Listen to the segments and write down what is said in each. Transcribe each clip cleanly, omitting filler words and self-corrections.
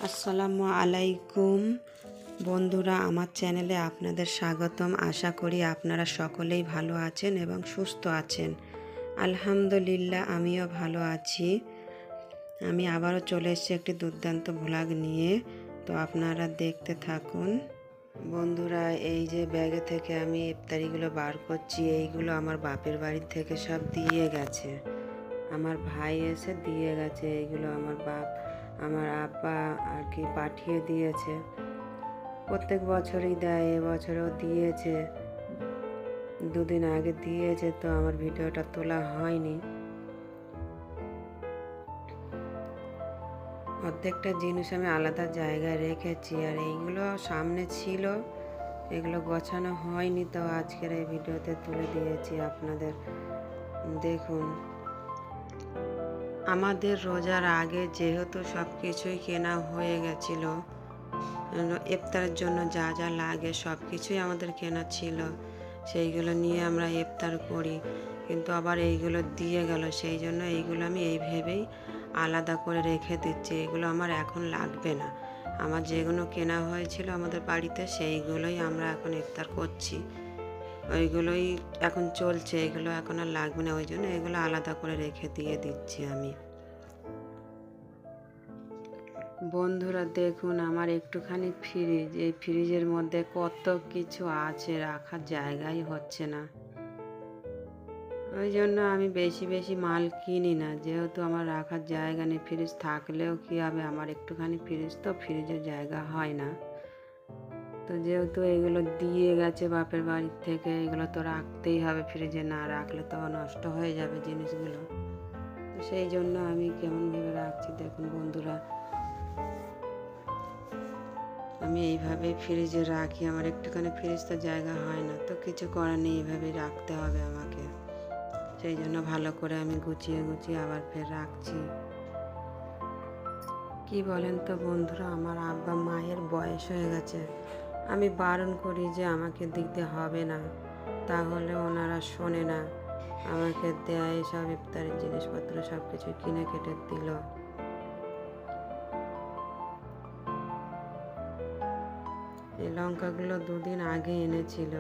আসসালামু আলাইকুম বন্ধুরা, আমার চ্যানেলে আপনাদের স্বাগতম। আশা করি আপনারা সকলেই ভালো আছেন এবং সুস্থ আছেন। আলহামদুলিল্লাহ, আমিও ভালো আছি। আমি আবারও চলে এসেছি একটি দুর্দান্ত ভ্লগ নিয়ে, তো আপনারা দেখতে থাকুন। বন্ধুরা, এই যে ব্যাগে থেকে আমি ইফতারিগুলো বার করছি, এইগুলো আমার বাপের বাড়ি থেকে সব দিয়ে গেছে। আমার ভাই এসে দিয়ে গেছে। এইগুলো আমার আব্বা আর কি পাঠিয়ে দিয়েছে। প্রত্যেক বছরই দেয়, এবছরও দিয়েছে। দুদিন আগে দিয়েছে, তো আমার ভিডিওটা তোলা হয়নি। প্রত্যেকটা জিনিস আমি আলাদা জায়গায় রেখেছি, আর এইগুলো সামনে ছিল, এগুলো গোছানো হয়নি, তো আজকের এই ভিডিওতে তুলে দিয়েছি আপনাদের। দেখুন, আমাদের রোজার আগে যেহেতু সব কিছুই কেনা হয়ে গেছিল, ইফতারের জন্য যা যা লাগে সব কিছুই আমাদের কেনা ছিল, সেইগুলো নিয়ে আমরা ইফতার করি। কিন্তু আবার এইগুলো দিয়ে গেল, সেই জন্য এইগুলো আমি এই ভেবেই আলাদা করে রেখে দিচ্ছি। এগুলো আমার এখন লাগবে না। আমার যেগুলো কেনা হয়েছিল আমাদের বাড়িতে, সেইগুলোই আমরা এখন ইফতার করছি, ওইগুলোই এখন চলছে। এগুলো এখন আর লাগবে না, ওই জন্য এগুলো আলাদা করে রেখে দিয়ে দিচ্ছি আমি। বন্ধুরা দেখুন, আমার একটুখানি ফ্রিজ, এই ফ্রিজের মধ্যে কত কিছু আছে, রাখার জায়গাই হচ্ছে না। ওই জন্য আমি বেশি বেশি মাল কিনি না, যেহেতু আমার রাখার জায়গা নেই। ফ্রিজ থাকলেও কী হবে, আমার একটুখানি ফ্রিজ, তো ফ্রিজের জায়গা হয় না। তো যেহেতু এগুলো দিয়ে গেছে বাপের বাড়ির থেকে, এগুলো তো রাখতেই হবে। ফ্রিজে না রাখলে তো নষ্ট হয়ে যাবে জিনিসগুলো। তো সেই জন্য আমি কেমন ভেবে রাখছি। দেখুন বন্ধুরা, আমি এইভাবে ফ্রিজে রাখি। আমার একটুখানি ফ্রিজ তো জায়গা হয় না, তো কিছু করার নেই, এইভাবেই রাখতে হবে আমাকে। সেই জন্য ভালো করে আমি গুছিয়ে গুছিয়ে আবার ফের রাখছি। কি বলেন তো বন্ধুরা, আমার আব্বা মায়ের বয়স হয়ে গেছে। আমি বারণ করি যে আমাকে দিতে হবে না, তাহলে ওনারা শোনে না। আমাকে দেয় সব ইফতারের জিনিসপত্র, সব কিছু কিনে কেটে দিল। এই লঙ্কাগুলো দুদিন আগে এনেছিল,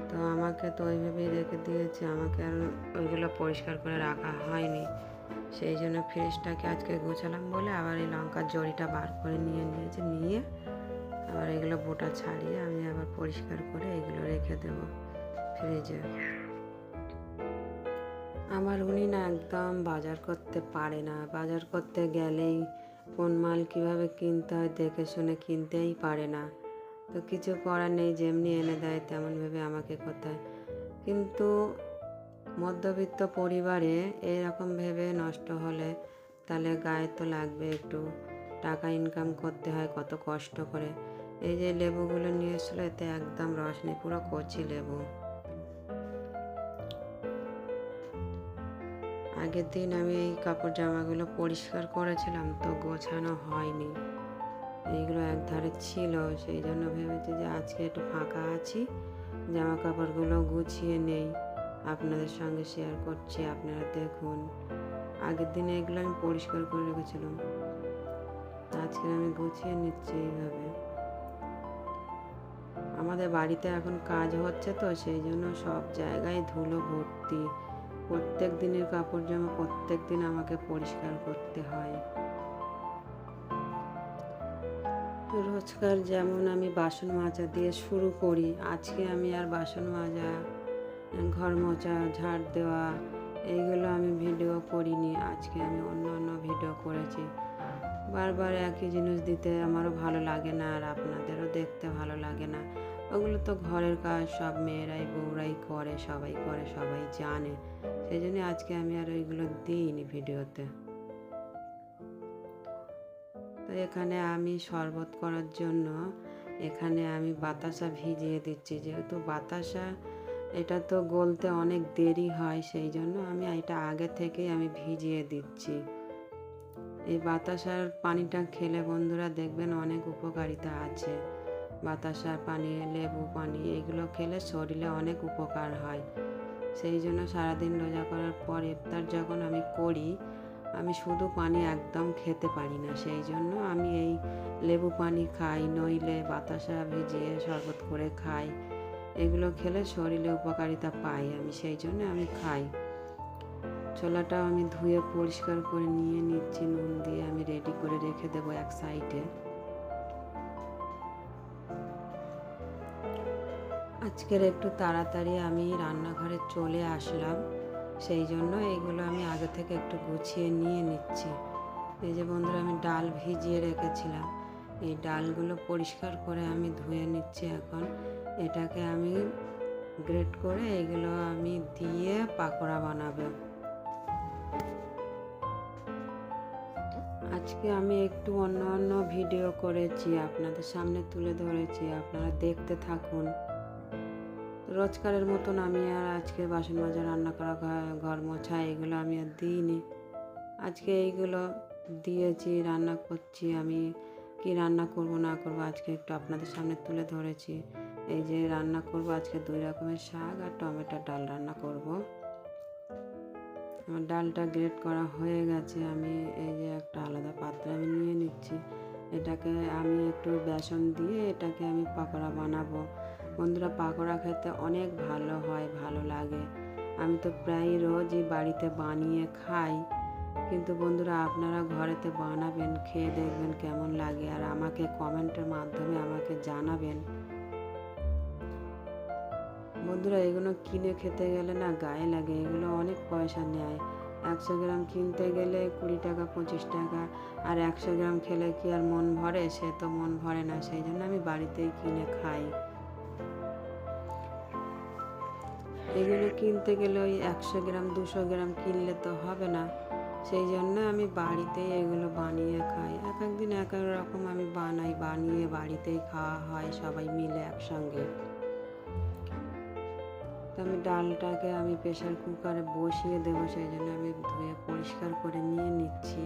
তো আমাকে তো ওইভাবেই রেখে দিয়েছে। আমাকে আর ওইগুলো পরিষ্কার করে রাখা হয়নি। সেই জন্য ফ্রিজটাকে আজকে গোছালাম বলে আবার এই লঙ্কার জড়িটা বার করে নিয়ে আবার এগুলো বোটা ছাড়িয়ে আমি আবার পরিষ্কার করে এগুলো রেখে দেব ফ্রিজে। আমার উনি না একদম বাজার করতে পারে না। বাজার করতে গেলেই কোন মাল কীভাবে কিনতে হয় দেখে শুনে কিনতেই পারে না। তো কিছু করার নেই, যেমনি এনে দেয় তেমন ভেবে আমাকে কোথায়। কিন্তু মধ্যবিত্ত পরিবারে এরকম ভেবে নষ্ট হলে তাহলে গায়ে তো লাগবে একটু। টাকা ইনকাম করতে হয় কত কষ্ট করে। এই যে লেবুগুলো নিয়ে এসেছিলো, এতে একদম রস নেই, পুরো কচি লেবু। আগের দিন আমি এই কাপড় জামাগুলো পরিষ্কার করেছিলাম, তো গোছানো হয়নি। এইগুলো একধারে ছিল, সেই জন্য ভেবেছি যে আজকে একটু ফাঁকা আছি, জামা কাপড়গুলো গুছিয়ে নেই, আপনাদের সঙ্গে শেয়ার করছি। আপনারা দেখুন, আগের দিনে এগুলো আমি পরিষ্কার করে রেখেছিলাম, আজকে আমি গুছিয়ে নিচ্ছি এইভাবে। আমাদের বাড়িতে এখন কাজ হচ্ছে, তো সেই জন্য সব জায়গায় ধুলো ভর্তি। প্রত্যেক দিনের কাপড় জামা প্রত্যেক দিন আমাকে পরিষ্কার করতে হয়। রোজকার যেমন আমি বাসন মাজা দিয়ে শুরু করি, আজকে আমি আর বাসন মাজা, ঘর মোছা, ঝাড় দেওয়া এইগুলো আমি ভিডিও করিনি। আজকে আমি অন্য ভিডিও করেছি। বারবার একই জিনিস দিতে আমারও ভালো লাগে না, আর আপনাদেরও দেখতে ভালো লাগে না। ওগুলো তো ঘরের কাজ, সব মেয়েরাই বউরাই করে, সবাই জানে। সেই জন্য আজকে আমি আর ওইগুলো দিইনি ভিডিওতে। তো এখানে আমি শরবত করার জন্য এখানে আমি বাতাসা ভিজিয়ে দিচ্ছি। যেহেতু বাতাসা এটা তো গলতে অনেক দেরি হয়, সেই জন্য আমি এটা আগে থেকেই আমি ভিজিয়ে দিচ্ছি। এই বাতাসার পানিটা খেলে বন্ধুরা দেখবেন অনেক উপকারিতা আছে। বাতাসার পানি, লেবু পানি এগুলো খেলে শরীরে অনেক উপকার হয়। সেই জন্য সারাদিন রোজা করার পর ইফতার যখন আমি করি, আমি শুধু পানি একদম খেতে পারি না, সেই জন্য আমি এই লেবু পানি খাই, নইলে বাতাসা ভিজিয়ে শরবত করে খাই। এগুলো খেলে শরীরে উপকারিতা পাই আমি, সেই জন্য আমি খাই। ছোলাটাও আমি ধুয়ে পরিষ্কার করে নিয়ে নিচ্ছি, নুন দিয়ে আমি রেডি করে রেখে দেবো এক সাইডে। আজকের একটু তাড়াতাড়ি আমি রান্নাঘরে চলে আসলাম, সেই জন্য এইগুলো আমি আগে থেকে একটু গুছিয়ে নিয়ে নিচ্ছি। এই যে বন্ধুরা, আমি ডাল ভিজিয়ে রেখেছিলাম, এই ডালগুলো পরিষ্কার করে আমি ধুয়ে নিচ্ছি। এখন এটাকে আমি গ্রেট করে এইগুলো আমি দিয়ে পাকোড়া বানাবো। আজকে আমি একটু অন্য ভিডিও করেছি, আপনাদের সামনে তুলে ধরেছি, আপনারা দেখতে থাকুন। রোজকারের মতন আমি আর আজকে বাসন মাজা, রান্না করা, ঘর মোছা এগুলো আমি আর দিইনি। আজকে এইগুলো দিয়েছি, রান্না করছি। আমি কি রান্না করব না করব আজকে একটু আপনাদের সামনে তুলে ধরেছি। এই যে রান্না করব আজকে 2 রকমের শাক আর টমেটোর ডাল রান্না করব। আমার ডালটা গ্রেট করা হয়ে গেছে, আমি এই যে একটা আলাদা পাত্রে আমি নিয়ে নিচ্ছি। এটাকে আমি একটু বেসন দিয়ে এটাকে আমি পাকোড়া বানাবো। বন্ধুরা, পাকোড়া খেতে অনেক ভালো হয়, ভালো লাগে। আমি তো প্রায় রোজই বাড়িতে বানিয়ে খাই, কিন্তু বন্ধুরা আপনারা ঘরেতে বানাবেন, খেয়ে দেখবেন কেমন লাগে, আর আমাকে কমেন্টের মাধ্যমে আমাকে জানাবেন। বন্ধুরা, এগুলো কিনে খেতে গেলে না গায়ে লাগে, এগুলো অনেক পয়সা নেয়। 100 গ্রাম কিনতে গেলে 20 টাকা 25 টাকা, আর 100 গ্রাম খেলে কি আর মন ভরে? সে তো মন ভরে না, সেই জন্য আমি বাড়িতেই কিনে খাই। এগুলো কিনতে গেলে ওই 100 গ্রাম 200 গ্রাম কিনলে তো হবে না, সেই জন্য আমি বাড়িতেই এগুলো বানিয়ে খাই। এক একদিন এক এক রকম আমি বানাই, বানিয়ে বাড়িতেই খাওয়া হয় সবাই মিলে একসঙ্গে। তো আমি ডালটাকে আমি প্রেশার কুকারে বসিয়ে দেবো, সেই জন্য আমি ধুয়ে পরিষ্কার করে নিয়ে নিচ্ছি।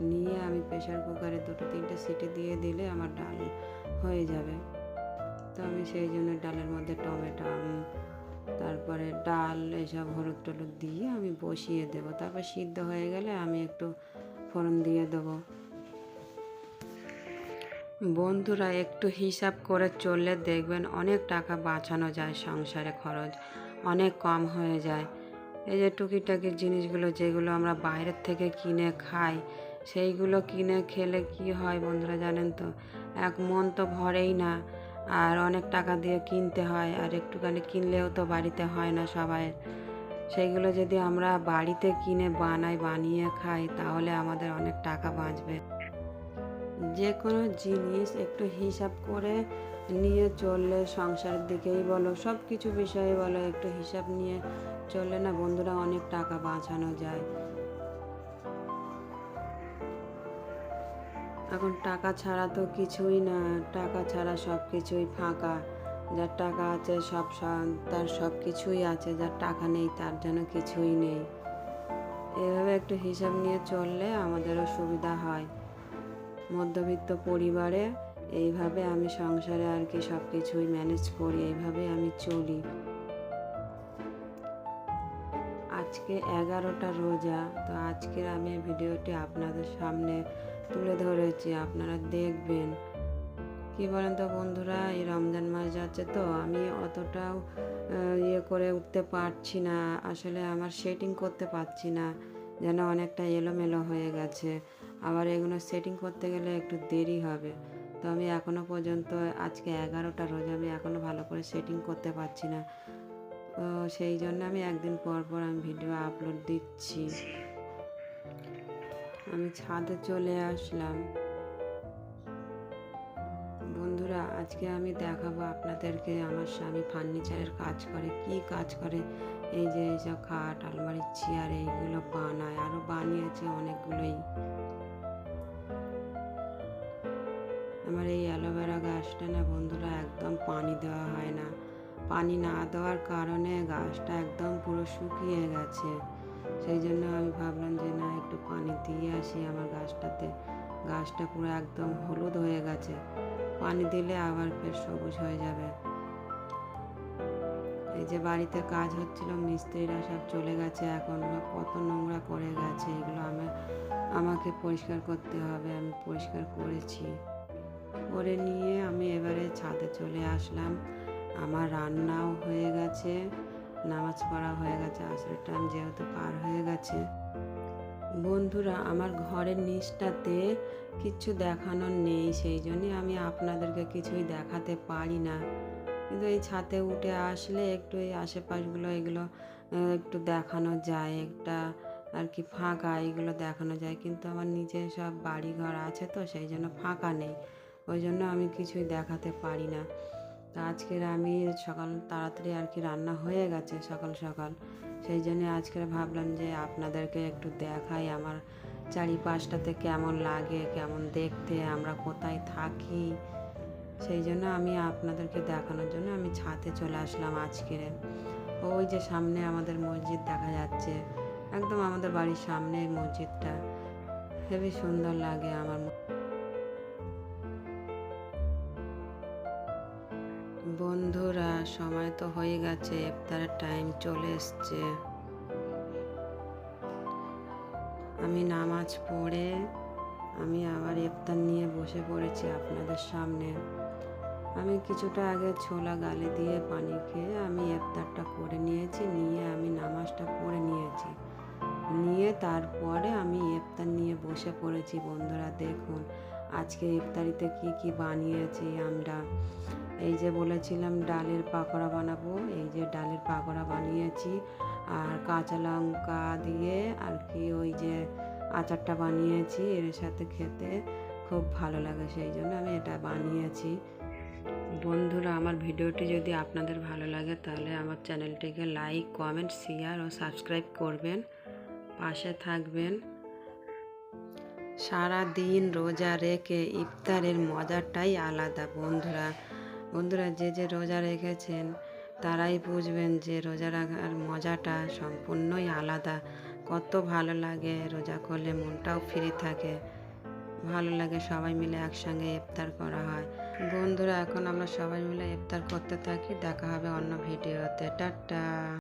নিয়ে আমি প্রেশার কুকারে 2-3টে সিটি দিয়ে দিলে আমার ডাল হয়ে যাবে। তো আমি সেই জন্য ডালের মধ্যে টমেটো, তারপরে ডাল, এসব হলুদ টলুদ দিয়ে আমি বসিয়ে দেবো। তারপর সিদ্ধ হয়ে গেলে আমি একটু ফোড়ন দিয়ে দেবো। বন্ধুরা, একটু হিসাব করে চললে দেখবেন অনেক টাকা বাঁচানো যায়, সংসারে খরচ অনেক কম হয়ে যায়। এই যে টুকিটাকি জিনিসগুলো যেগুলো আমরা বাইরের থেকে কিনে খাই, সেইগুলো কিনে খেলে কি হয় বন্ধুরা জানেন তো, এক মন তো ভরেই না, আর অনেক টাকা দিয়ে কিনতে হয়, আর একটুখানি কিনলেও তো বাড়িতে হয় না সবাই। সেইগুলো যদি আমরা বাড়িতে কিনে বানিয়ে খাই, তাহলে আমাদের অনেক টাকা বাঁচবে। যে কোনো জিনিস একটু হিসাব করে নিয়ে চললে, সংসারের দিকেই বলো, সব কিছু বিষয়ে বলো, একটু হিসাব নিয়ে চললে না বন্ধুরা অনেক টাকা বাঁচানো যায়। এখন টাকা ছাড়া তো কিছুই না, টাকা ছাড়া সব কিছুই ফাঁকা। যার টাকা আছে তার সব কিছুই আছে, যার টাকা নেই তার যেন কিছুই নেই। এভাবে একটু হিসাব নিয়ে চললে আমাদেরও সুবিধা হয়। মধ্যবিত্ত পরিবারে এইভাবে আমি সংসারে আর কি সব কিছুই ম্যানেজ করি, এইভাবে আমি চলি। আজকে 11টা রোজা, তো আজকের আমি ভিডিওটি আপনাদের সামনে তুলে ধরেছি, আপনারা দেখবেন। কি বলেন তো বন্ধুরা, এই রমজান মাস যাচ্ছে তো আমি অতটাও করে উঠতে পারছি না, আসলে আমার সেটিং করতে পারছি না, যেন অনেকটা এলোমেলো হয়ে গেছে। আবার এগুলো সেটিং করতে গেলে একটু দেরি হবে। তো আমি এখনও পর্যন্ত, আজকে 11টা রোজা, আমি এখনও ভালো করে সেটিং করতে পারছি না। তো সেই জন্য আমি একদিন পর পর আমি ভিডিও আপলোড দিচ্ছি। আমি ছাদে চলে আসলাম। বন্ধুরা, আজকে আমি দেখাবো আপনাদেরকে, আমার স্বামী ফার্নিচারের কাজ করে। কি কাজ করে? এই যে এইসব খাট, আলমারি, চেয়ার এইগুলো বানায়, আরও বানিয়েছে অনেকগুলোই। আমার এই অ্যালোভেরা গাছটা না বন্ধুরা একদম পানি দেওয়া হয় না, পানি না দেওয়ার কারণে গাছটা একদম পুরো শুকিয়ে গেছে। সেই জন্য আমি ভাবলাম যে না, একটু পানি দিয়ে আসি আমার গাছটাতে। গাছটা পুরো একদম হলুদ হয়ে গেছে, পানি দিলে আবার ফের সবুজ হয়ে যাবে। এই যে বাড়িতে কাজ হচ্ছিল, মিস্ত্রিরা সব চলে গেছে, এখন কত নোংরা পড়ে গেছে, এগুলো আমাকে পরিষ্কার করতে হবে। আমি পরিষ্কার করেছি, করে নিয়ে আমি এবারে ছাদে চলে আসলাম। আমার রান্নাও হয়ে গেছে, নামাজ পড়া হয়ে গেছে, আসরের টাইম যেহেতু পার হয়ে গেছে। বন্ধুরা, আমার ঘরের নিচটাতে কিচ্ছু দেখানোর নেই, সেই জন্যই আমি আপনাদেরকে কিছুই দেখাতে পারি না। কিন্তু এই ছাদে উঠে আসলে একটু এই আশেপাশগুলো এগুলো একটু দেখানো যায়, একটা আর কি ফাঁকা এগুলো দেখানো যায়। কিন্তু আমার নিজের সব বাড়ি ঘর আছে তো, সেই জন্য ফাঁকা নেই, ওই জন্য আমি কিছুই দেখাতে পারি না। তো আজকের আমি সকাল তাড়াতাড়ি আর কি রান্না হয়ে গেছে সকাল সকাল, সেই জন্য আজকের ভাবলাম যে আপনাদেরকে একটু দেখাই আমার চারিপাশটাতে কেমন লাগে, কেমন দেখতে, আমরা কোথায় থাকি। সেই জন্য আমি আপনাদেরকে দেখানোর জন্য আমি ছাদে চলে আসলাম আজকের। ওই যে সামনে আমাদের মসজিদ দেখা যাচ্ছে, একদম আমাদের বাড়ির সামনে মসজিদটা, হেবি সুন্দর লাগে আমার। বন্ধুরা, সময় তো হয়ে গেছে, ইফতারের টাইম চলে এসছে। আমি নামাজ পড়ে আমি আবার ইফতার নিয়ে বসে পড়েছি আপনাদের সামনে। আমি কিছুটা আগে ছোলা গালে দিয়ে পানি খেয়ে আমি ইফতারটা করে নিয়েছি, নিয়ে আমি নামাজটা পড়ে নিয়েছি, নিয়ে তারপরে আমি ইফতার নিয়ে বসে পড়েছি। বন্ধুরা দেখুন আজকে ইফতারিতে কি কি বানিয়েছি আমরা। এই যে বলেছিলাম ডালের পাকোড়া বানাবো, এই যে ডালের পাকোড়া বানিয়েছি, আর কাঁচা লঙ্কা দিয়ে আর কি ওই যে আচারটা বানিয়েছি, এর সাথে খেতে খুব ভালো লাগে, সেই জন্য আমি এটা বানিয়েছি। বন্ধুরা, আমার ভিডিওটি যদি আপনাদের ভালো লাগে তাহলে আমার চ্যানেলটিকে লাইক, কমেন্ট, শেয়ার ও সাবস্ক্রাইব করবেন, পাশে থাকবেন। সারা দিন রোজা রেখে ইফতারের মজাটাই আলাদা। বন্ধুরা যে রোজা রেখেছেন তারাই বুঝবেন যে রোজা রাখার মজাটা সম্পূর্ণই আলাদা। কত ভালো লাগে, রোজা করলে মনটাও ফ্রি থাকে, ভালো লাগে, সবাই মিলে একসঙ্গে ইফতার করা হয়। বন্ধুরা, এখন আমরা সবাই মিলে ইফতার করতে থাকি, দেখা হবে অন্য ভিডিওতে। টাটা।